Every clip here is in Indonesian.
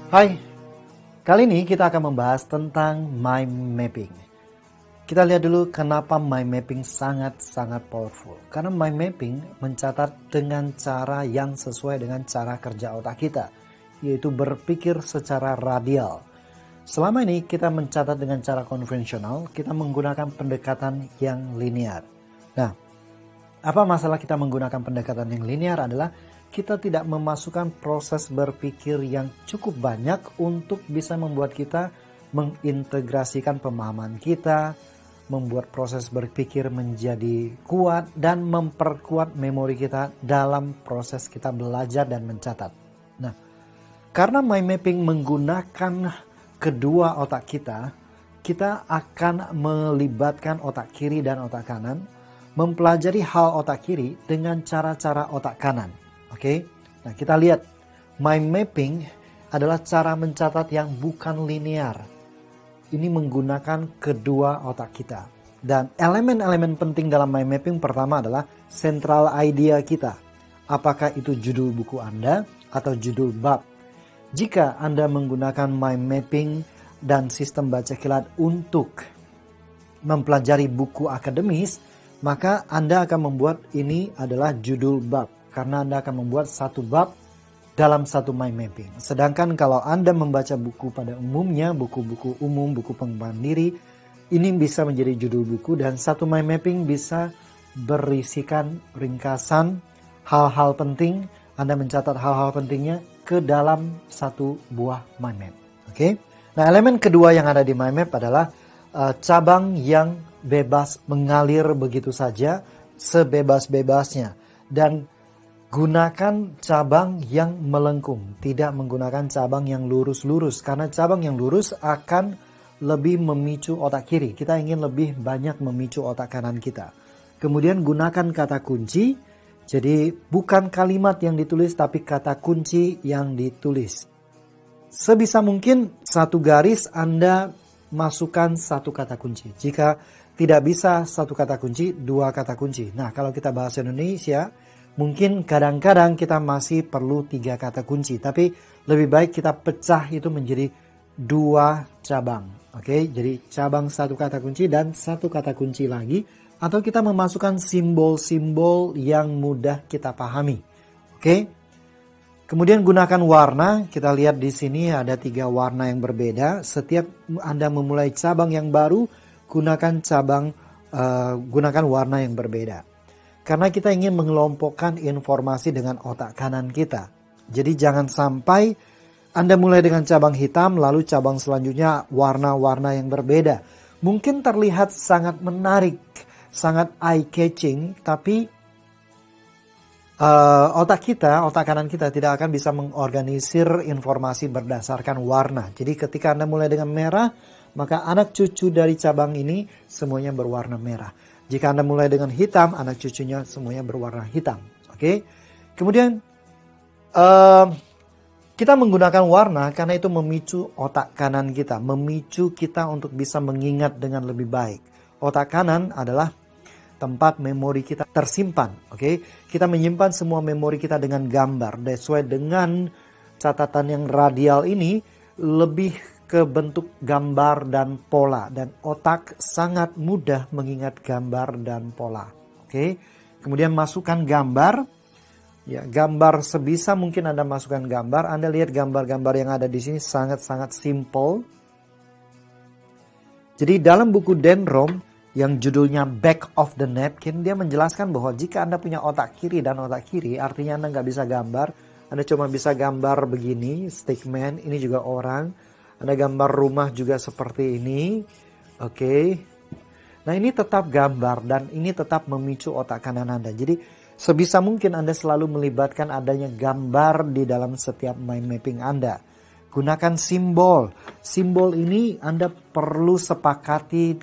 Hai, kali ini kita akan membahas tentang mind mapping. Kita lihat dulu kenapa mind mapping sangat-sangat powerful. Karena mind mapping mencatat dengan cara yang sesuai dengan cara kerja otak kita, yaitu berpikir secara radial. Selama ini kita mencatat dengan cara konvensional, kita menggunakan pendekatan yang linear. Nah, apa masalah kita menggunakan pendekatan yang linear adalah kita tidak memasukkan proses berpikir yang cukup banyak untuk bisa membuat kita mengintegrasikan pemahaman kita, membuat proses berpikir menjadi kuat, dan memperkuat memori kita dalam proses kita belajar dan mencatat. Nah, karena mind mapping menggunakan kedua otak kita, kita akan melibatkan otak kiri dan otak kanan, mempelajari hal otak kiri dengan cara-cara otak kanan. Oke, nah kita lihat mind mapping adalah cara mencatat yang bukan linear. Ini menggunakan kedua otak kita. Dan elemen-elemen penting dalam mind mapping pertama adalah central idea kita. Apakah itu judul buku Anda atau judul bab? Jika Anda menggunakan mind mapping dan sistem baca kilat untuk mempelajari buku akademis, maka Anda akan membuat ini adalah judul bab. Karena Anda akan membuat satu bab dalam satu mind mapping. Sedangkan kalau Anda membaca buku pada umumnya, buku-buku umum, buku pengembangan diri, ini bisa menjadi judul buku dan satu mind mapping bisa berisikan ringkasan hal-hal penting. Anda mencatat hal-hal pentingnya ke dalam satu buah mind map. Oke? Nah, elemen kedua yang ada di mind map adalah cabang yang bebas mengalir begitu saja, sebebas-bebasnya. Dan gunakan cabang yang melengkung, tidak menggunakan cabang yang lurus-lurus. Karena cabang yang lurus akan lebih memicu otak kiri. Kita ingin lebih banyak memicu otak kanan kita. Kemudian gunakan kata kunci. Jadi bukan kalimat yang ditulis, tapi kata kunci yang ditulis. Sebisa mungkin satu garis Anda masukkan satu kata kunci. Jika tidak bisa satu kata kunci, dua kata kunci. Nah, kalau kita bahasa Indonesia, mungkin kadang-kadang kita masih perlu 3 kata kunci. Tapi lebih baik kita pecah itu menjadi 2 cabang. Oke, jadi cabang satu kata kunci dan satu kata kunci lagi. Atau kita memasukkan simbol-simbol yang mudah kita pahami. Oke. Kemudian gunakan warna. Kita lihat di sini ada 3 warna yang berbeda. Setiap Anda memulai cabang yang baru, gunakan warna yang berbeda. Karena kita ingin mengelompokkan informasi dengan otak kanan kita. Jadi jangan sampai Anda mulai dengan cabang hitam, lalu cabang selanjutnya warna-warna yang berbeda. Mungkin terlihat sangat menarik, sangat eye-catching, tapi otak kanan kita tidak akan bisa mengorganisir informasi berdasarkan warna. Jadi ketika Anda mulai dengan merah, maka anak cucu dari cabang ini semuanya berwarna merah. Jika Anda mulai dengan hitam, anak cucunya semuanya berwarna hitam. Oke. Kemudian kita menggunakan warna karena itu memicu otak kanan kita, memicu kita untuk bisa mengingat dengan lebih baik. Otak kanan adalah tempat memori kita tersimpan. Oke. Kita menyimpan semua memori kita dengan gambar. Sesuai dengan catatan yang radial ini lebih ke bentuk gambar dan pola, dan otak sangat mudah mengingat gambar dan pola. Oke. Kemudian masukkan gambar. Ya, gambar sebisa mungkin Anda masukkan gambar. Anda lihat gambar-gambar yang ada di sini sangat-sangat simple. Jadi dalam buku Dan Rom yang judulnya Back of the Napkin, dia menjelaskan bahwa jika Anda punya otak kiri dan otak kiri, artinya Anda nggak bisa gambar. Anda cuma bisa gambar begini, stickman, ini juga orang. Ada gambar rumah juga seperti ini. Oke. Nah, ini tetap gambar dan ini tetap memicu otak kanan Anda. Jadi sebisa mungkin Anda selalu melibatkan adanya gambar di dalam setiap mind mapping Anda. Gunakan simbol. Simbol ini Anda perlu sepakati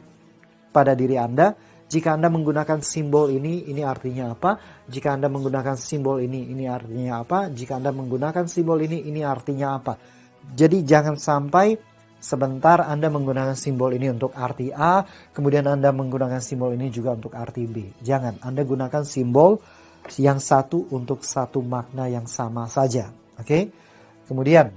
pada diri Anda. Jika Anda menggunakan simbol ini artinya apa? Jika Anda menggunakan simbol ini artinya apa? Jika Anda menggunakan simbol ini artinya apa? Jadi jangan sampai sebentar Anda menggunakan simbol ini untuk arti A, kemudian Anda menggunakan simbol ini juga untuk arti B. Jangan, Anda gunakan simbol yang satu untuk satu makna yang sama saja. Oke? Kemudian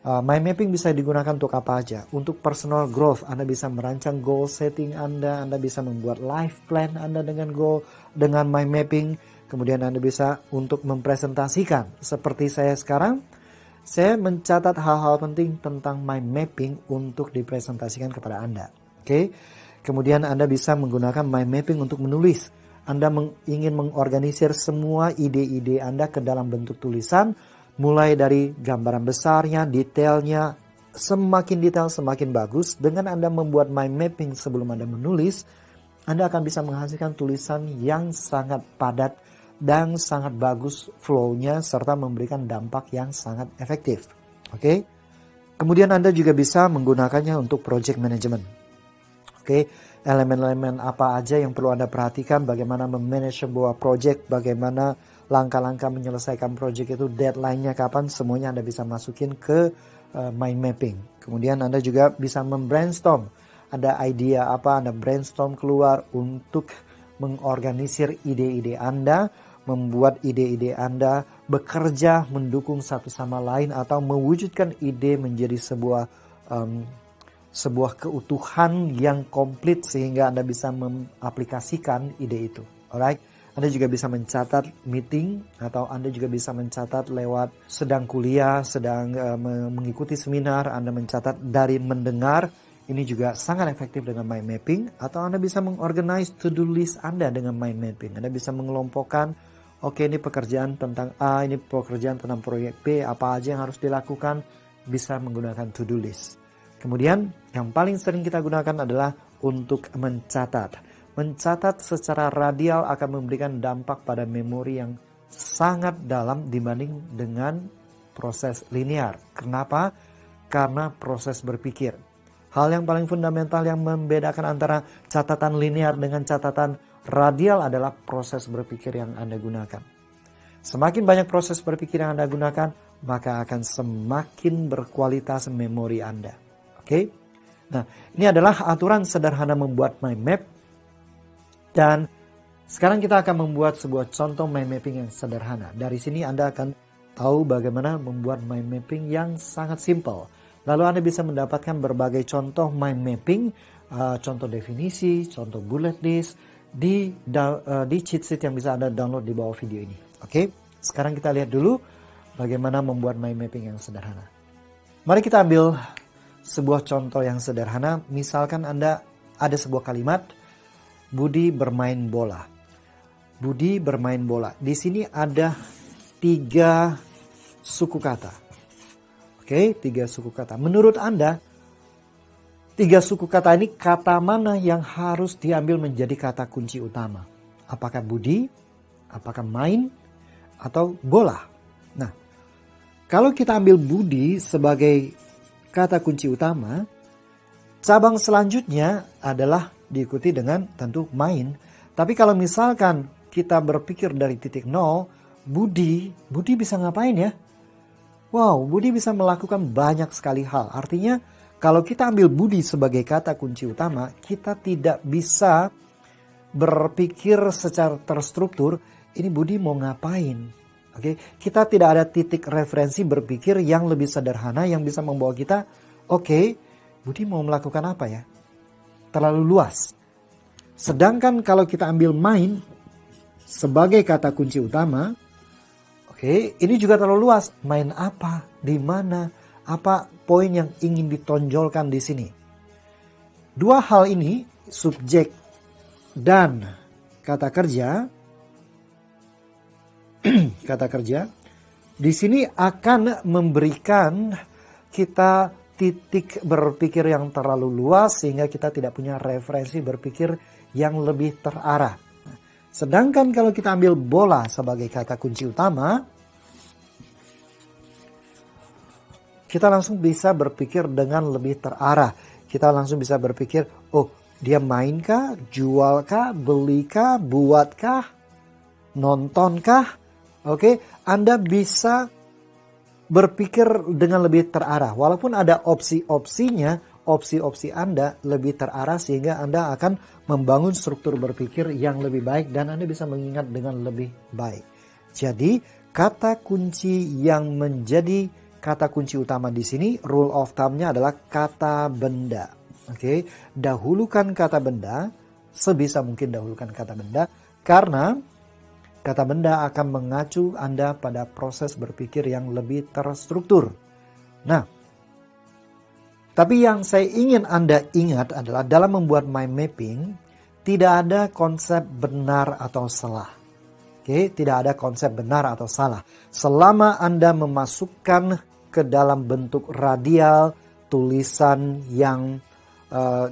Mind mapping bisa digunakan untuk apa aja? Untuk personal growth, Anda bisa merancang goal setting Anda bisa membuat life plan Anda dengan mind mapping. Kemudian Anda bisa untuk mempresentasikan. Seperti saya sekarang, saya mencatat hal-hal penting tentang mind mapping untuk dipresentasikan kepada Anda. Oke. Kemudian Anda bisa menggunakan mind mapping untuk menulis. Anda ingin mengorganisir semua ide-ide Anda ke dalam bentuk tulisan, mulai dari gambaran besarnya, detailnya, semakin detail semakin bagus. Dengan Anda membuat mind mapping sebelum Anda menulis, Anda akan bisa menghasilkan tulisan yang sangat padat dan sangat bagus flow-nya serta memberikan dampak yang sangat efektif. Oke. Kemudian Anda juga bisa menggunakannya untuk project management. Oke. Elemen-elemen apa aja yang perlu Anda perhatikan, bagaimana memanage sebuah project, bagaimana langkah-langkah menyelesaikan project itu, deadline-nya kapan, semuanya Anda bisa masukin ke mind mapping. Kemudian Anda juga bisa membrainstorm. Ada idea apa, Anda brainstorm keluar untuk mengorganisir ide-ide Anda, membuat ide-ide Anda bekerja mendukung satu sama lain atau mewujudkan ide menjadi sebuah keutuhan yang komplit sehingga Anda bisa mengaplikasikan ide itu. Alright? Anda juga bisa mencatat meeting atau Anda juga bisa mencatat lewat sedang kuliah, sedang mengikuti seminar, Anda mencatat dari mendengar. Ini juga sangat efektif dengan mind mapping. Atau Anda bisa mengorganize to-do list Anda dengan mind mapping. Anda bisa mengelompokkan, oke, ini pekerjaan tentang A, ini pekerjaan tentang proyek B, apa aja yang harus dilakukan, bisa menggunakan to-do list. Kemudian yang paling sering kita gunakan adalah untuk mencatat. Mencatat secara radial akan memberikan dampak pada memori yang sangat dalam dibanding dengan proses linear. Kenapa? Karena proses berpikir. Hal yang paling fundamental yang membedakan antara catatan linear dengan catatan radial adalah proses berpikir yang Anda gunakan. Semakin banyak proses berpikir yang Anda gunakan, maka akan semakin berkualitas memori Anda. Oke? Nah, ini adalah aturan sederhana membuat mind map. Dan sekarang kita akan membuat sebuah contoh mind mapping yang sederhana. Dari sini Anda akan tahu bagaimana membuat mind mapping yang sangat simple. Lalu Anda bisa mendapatkan berbagai contoh mind mapping, contoh definisi, contoh bullet list di cheat sheet yang bisa Anda download di bawah video ini. Oke, sekarang kita lihat dulu bagaimana membuat mind mapping yang sederhana. Mari kita ambil sebuah contoh yang sederhana. Misalkan Anda ada sebuah kalimat, Budi bermain bola. Budi bermain bola. Di sini ada 3 suku kata. Oke, 3 suku kata. Menurut Anda, 3 suku kata ini kata mana yang harus diambil menjadi kata kunci utama? Apakah Budi, apakah main, atau bola? Nah, kalau kita ambil Budi sebagai kata kunci utama, cabang selanjutnya adalah diikuti dengan tentu main. Tapi kalau misalkan kita berpikir dari titik nol, Budi bisa ngapain ya? Wow, Budi bisa melakukan banyak sekali hal. Artinya kalau kita ambil Budi sebagai kata kunci utama, kita tidak bisa berpikir secara terstruktur, ini Budi mau ngapain? Oke, kita tidak ada titik referensi berpikir yang lebih sederhana yang bisa membawa kita, oke, Budi mau melakukan apa ya? Terlalu luas. Sedangkan kalau kita ambil main sebagai kata kunci utama, oke, ini juga terlalu luas. Main apa? Di mana? Apa poin yang ingin ditonjolkan di sini? 2 hal ini, subjek dan kata kerja, kata kerja, di sini akan memberikan kita titik berpikir yang terlalu luas sehingga kita tidak punya referensi berpikir yang lebih terarah. Sedangkan kalau kita ambil bola sebagai kata kunci utama, kita langsung bisa berpikir dengan lebih terarah. Kita langsung bisa berpikir, oh dia mainkah, jualkah, belikah, buatkah, nontonkah? Oke, Anda bisa berpikir dengan lebih terarah. Walaupun ada opsi-opsinya, opsi-opsi Anda lebih terarah sehingga Anda akan membangun struktur berpikir yang lebih baik dan Anda bisa mengingat dengan lebih baik. Jadi, kata kunci yang menjadi kata kunci utama di sini, rule of thumb-nya adalah kata benda. Oke, dahulukan kata benda, sebisa mungkin dahulukan kata benda, karena kata benda akan mengacu Anda pada proses berpikir yang lebih terstruktur. Nah, tapi yang saya ingin Anda ingat adalah dalam membuat mind mapping, tidak ada konsep benar atau salah. Oke, tidak ada konsep benar atau salah. Selama Anda memasukkan ke dalam bentuk radial, tulisan yang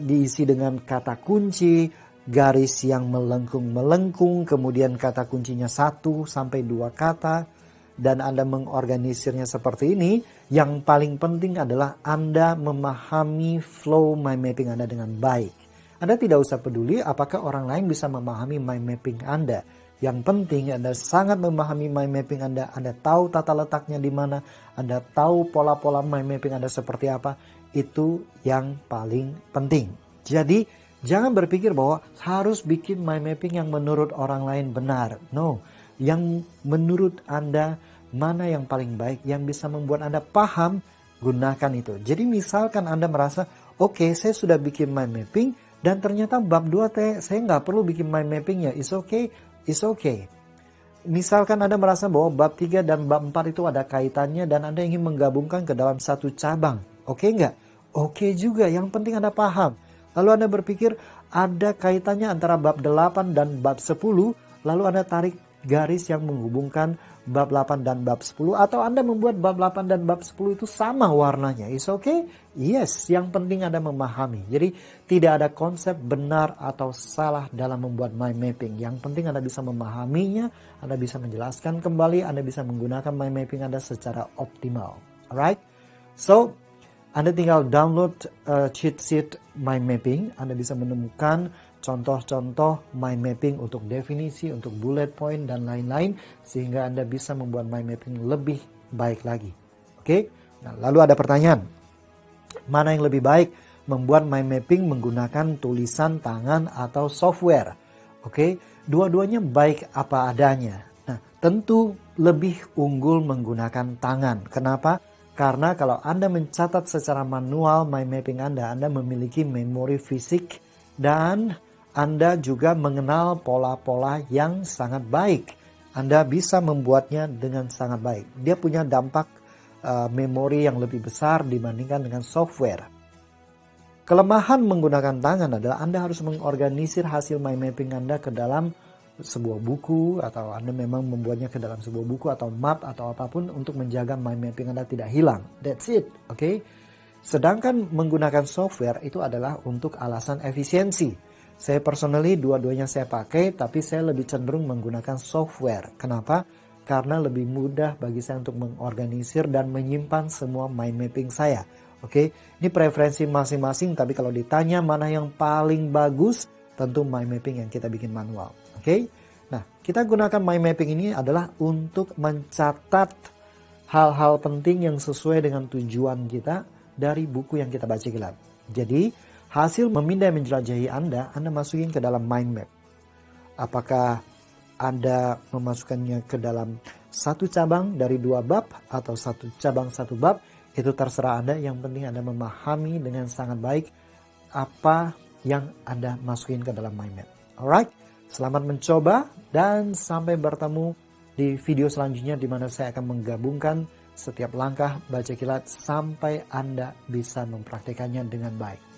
diisi dengan kata kunci, garis yang melengkung-melengkung, kemudian kata kuncinya 1 sampai 2 kata, dan Anda mengorganisirnya seperti ini, yang paling penting adalah Anda memahami flow mind mapping Anda dengan baik. Anda tidak usah peduli apakah orang lain bisa memahami mind mapping Anda. Yang penting Anda sangat memahami mind mapping Anda. Anda tahu tata letaknya di mana. Anda tahu pola-pola mind mapping Anda seperti apa. Itu yang paling penting. Jadi jangan berpikir bahwa harus bikin mind mapping yang menurut orang lain benar. No, yang menurut Anda mana yang paling baik, yang bisa membuat Anda paham, gunakan itu. Jadi misalkan Anda merasa, oke, saya sudah bikin mind mapping, dan ternyata bab 2 saya nggak perlu bikin mind mappingnya. It's okay. Misalkan Anda merasa bahwa bab 3 dan bab 4 itu ada kaitannya dan Anda ingin menggabungkan ke dalam satu cabang. Oke nggak? Oke juga, yang penting Anda paham. Lalu Anda berpikir ada kaitannya antara bab 8 dan bab 10, lalu Anda tarik garis yang menghubungkan bab 8 dan bab 10, atau Anda membuat bab 8 dan bab 10 itu sama warnanya. It's okay? Yes, yang penting Anda memahami. Jadi tidak ada konsep benar atau salah dalam membuat mind mapping. Yang penting Anda bisa memahaminya, Anda bisa menjelaskan kembali, Anda bisa menggunakan mind mapping Anda secara optimal. Alright? So, Anda tinggal download cheat sheet mind mapping. Anda bisa menemukan contoh-contoh mind mapping untuk definisi, untuk bullet point, dan lain-lain. Sehingga Anda bisa membuat mind mapping lebih baik lagi. Oke? Nah, lalu ada pertanyaan. Mana yang lebih baik? Membuat mind mapping menggunakan tulisan tangan atau software? Oke? Dua-duanya baik apa adanya. Nah, tentu lebih unggul menggunakan tangan. Kenapa? Karena kalau Anda mencatat secara manual mind mapping Anda memiliki memori fisik dan Anda juga mengenal pola-pola yang sangat baik. Anda bisa membuatnya dengan sangat baik. Dia punya dampak memori yang lebih besar dibandingkan dengan software. Kelemahan menggunakan tangan adalah Anda harus mengorganisir hasil mind mapping Anda ke dalam sebuah buku, atau Anda memang membuatnya ke dalam sebuah buku atau map atau apapun untuk menjaga mind mapping Anda tidak hilang. That's it, oke? Sedangkan menggunakan software itu adalah untuk alasan efisiensi. Saya personally dua-duanya saya pakai, tapi saya lebih cenderung menggunakan software. Kenapa? Karena lebih mudah bagi saya untuk mengorganisir dan menyimpan semua mind mapping saya. Oke, ini preferensi masing-masing, tapi kalau ditanya mana yang paling bagus, tentu mind mapping yang kita bikin manual. Oke, nah kita gunakan mind mapping ini adalah untuk mencatat hal-hal penting yang sesuai dengan tujuan kita dari buku yang kita baca kilat. Jadi hasil memindai menjelajahi Anda masukin ke dalam mind map. Apakah Anda memasukkannya ke dalam satu cabang dari 2 bab atau satu cabang 1 bab, itu terserah Anda. Yang penting Anda memahami dengan sangat baik apa yang Anda masukin ke dalam mind map. Alright, selamat mencoba dan sampai bertemu di video selanjutnya di mana saya akan menggabungkan setiap langkah baca kilat sampai Anda bisa mempraktekannya dengan baik.